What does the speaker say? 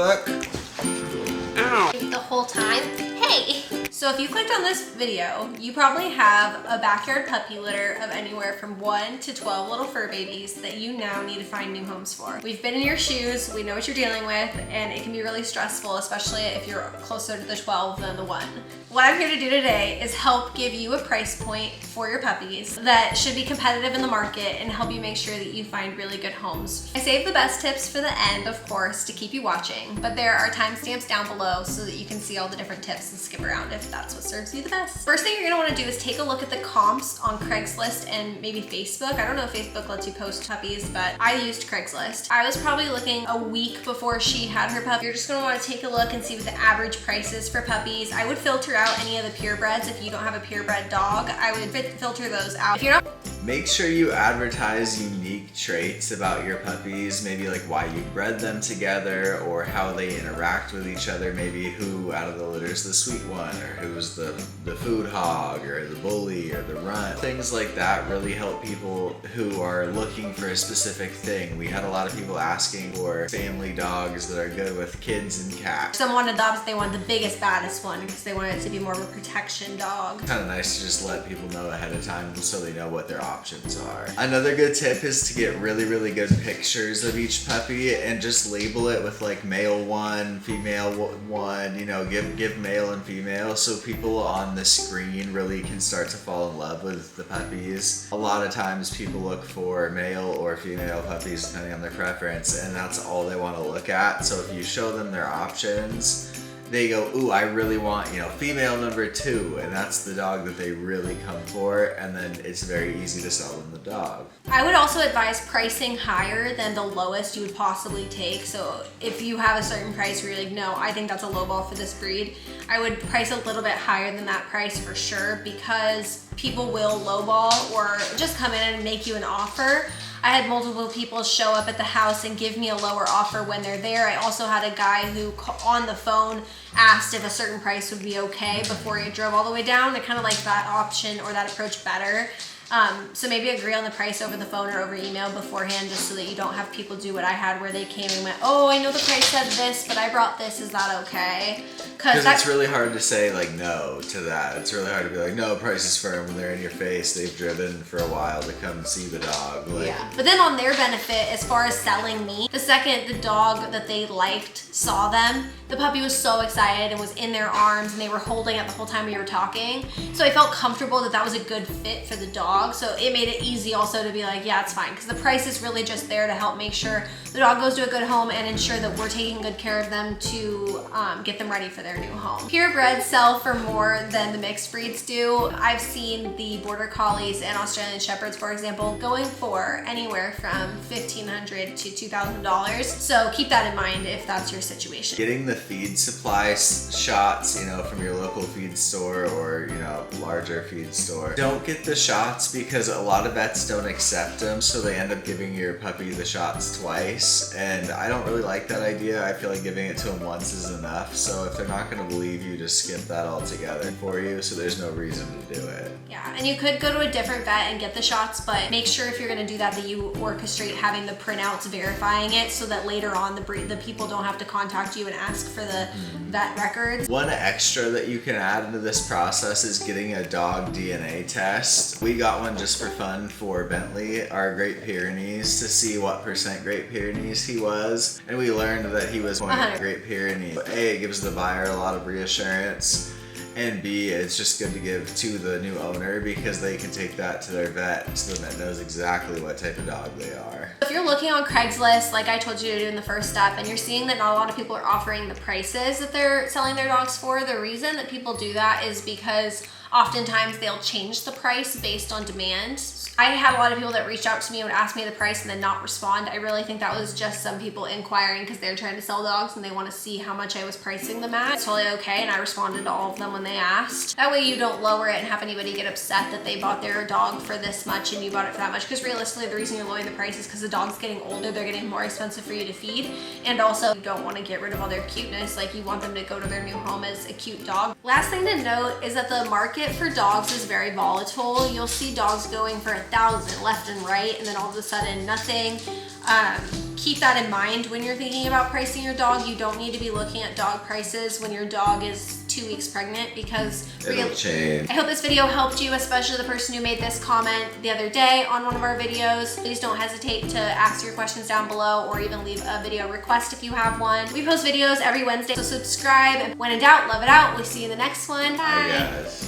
look. Ow. The whole time. Hey! So if you clicked on this video, you probably have a backyard puppy litter of anywhere from 1 to 12 little fur babies that you now need to find new homes for. We've been in your shoes, we know what you're dealing with, and it can be really stressful, especially if you're closer to the 12 than the 1. What I'm here to do today is help give you a price point for your puppies that should be competitive in the market and help you make sure that you find really good homes. I saved the best tips for the end, of course, to keep you watching, but there are timestamps down below so that you can see all the different tips and skip around if that's what serves you the best. First thing you're gonna wanna do is take a look at the comps on Craigslist and maybe Facebook. I don't know if Facebook lets you post puppies, but I used Craigslist. I was probably looking a week before she had her puppy. You're just gonna wanna take a look and see what the average price is for puppies. I would filter out any of the Pure Breds. If you don't have a Pure Bred dog, I would filter those out. If you're not Make sure you advertise unique traits about your puppies, maybe like why you bred them together or how they interact with each other, maybe who out of the litter is the sweet one or who's the food hog or the bully or the runt. Things like that really help people who are looking for a specific thing. We had a lot of people asking for family dogs that are good with kids and cats. Someone adopts, they want the biggest, baddest one because they want it to be more of a protection dog. Kind of nice to just let people know ahead of time so they know what their options are. Another good tip is to get really good pictures of each puppy and just label it with like male 1, female 1, you know, give male and female so people on the screen really can start to fall in love with the puppies. A lot of times people look for male or female puppies depending on their preference, and that's all they want to look at. So if you show them their options, they go, ooh, I really want, you know, female number 2, and that's the dog that they really come for, and then it's very easy to sell them the dog. I would also advise pricing higher than the lowest you would possibly take. So if you have a certain price where you're like, no, I think that's a low ball for this breed, I would price a little bit higher than that price for sure, because people will lowball or just come in and make you an offer. I had multiple people show up at the house and give me a lower offer when they're there. I also had a guy who on the phone asked if a certain price would be okay before he drove all the way down. I kind of like that option or that approach better. So maybe agree on the price over the phone or over email beforehand, just so that you don't have people do what I had where they came and went, oh, I know the price said this, but I brought this, is that okay? Because it's really hard to say like no to that. It's really hard to be like, no, price is firm when they're in your face. They've driven for a while to come see the dog. Like, yeah, but then on their benefit, as far as selling me, the second the dog that they liked saw them, the puppy was so excited and was in their arms and they were holding it the whole time we were talking. So I felt comfortable that that was a good fit for the dog. So it made it easy also to be like, yeah, it's fine. Because the price is really just there to help make sure the dog goes to a good home and ensure that we're taking good care of them to get them ready for their new home. Pure Breds sell for more than the mixed breeds do. I've seen the Border Collies and Australian Shepherds, for example, going for anywhere from $1,500 to $2,000. So keep that in mind if that's your situation. Getting the feed supply shots, you know, from your local feed store or, you know, larger feed store. Don't get the shots because a lot of vets don't accept them, so they end up giving your puppy the shots twice, and I don't really like that idea. I feel like giving it to them once is enough, so if they're not going to believe you, just skip that altogether for you, so there's no reason to do it. Yeah, and you could go to a different vet and get the shots, but make sure if you're going to do that you orchestrate having the printouts verifying it so that later on the people don't have to contact you and ask for the vet records. One extra that you can add into this process is getting a dog DNA test. We got one just for fun for Bentley, our Great Pyrenees, to see what % Great Pyrenees he was, and we learned that he was Great Pyrenees. A, it gives the buyer a lot of reassurance, and B, it's just good to give to the new owner because they can take that to their vet so the vet knows exactly what type of dog they are. If you're looking on Craigslist, like I told you to do in the first step, and you're seeing that not a lot of people are offering the prices that they're selling their dogs for, the reason that people do that is because oftentimes they'll change the price based on demand. I had a lot of people that reached out to me and would ask me the price and then not respond. I really think that was just some people inquiring because they're trying to sell dogs and they want to see how much I was pricing them at. It's totally okay, and I responded to all of them when they asked. That way you don't lower it and have anybody get upset that they bought their dog for this much and you bought it for that much, because realistically the reason you're lowering the price is because the dog's getting older, they're getting more expensive for you to feed, and also you don't want to get rid of all their cuteness. Like, you want them to go to their new home as a cute dog. Last thing to note is that the market for dogs is very volatile. You'll see dogs going for 1,000 left and right, and then all of a sudden nothing. keep that in mind when you're thinking about pricing your dog. You don't need to be looking at dog prices when your dog is 2 weeks pregnant, because it'll change. I hope this video helped you, especially the person who made this comment the other day on one of our videos. Please don't hesitate to ask your questions down below, or even leave a video request if you have one. We post videos every Wednesday, so subscribe. And when in doubt, love it out. We'll see you in the next one. Bye. Bye, guys.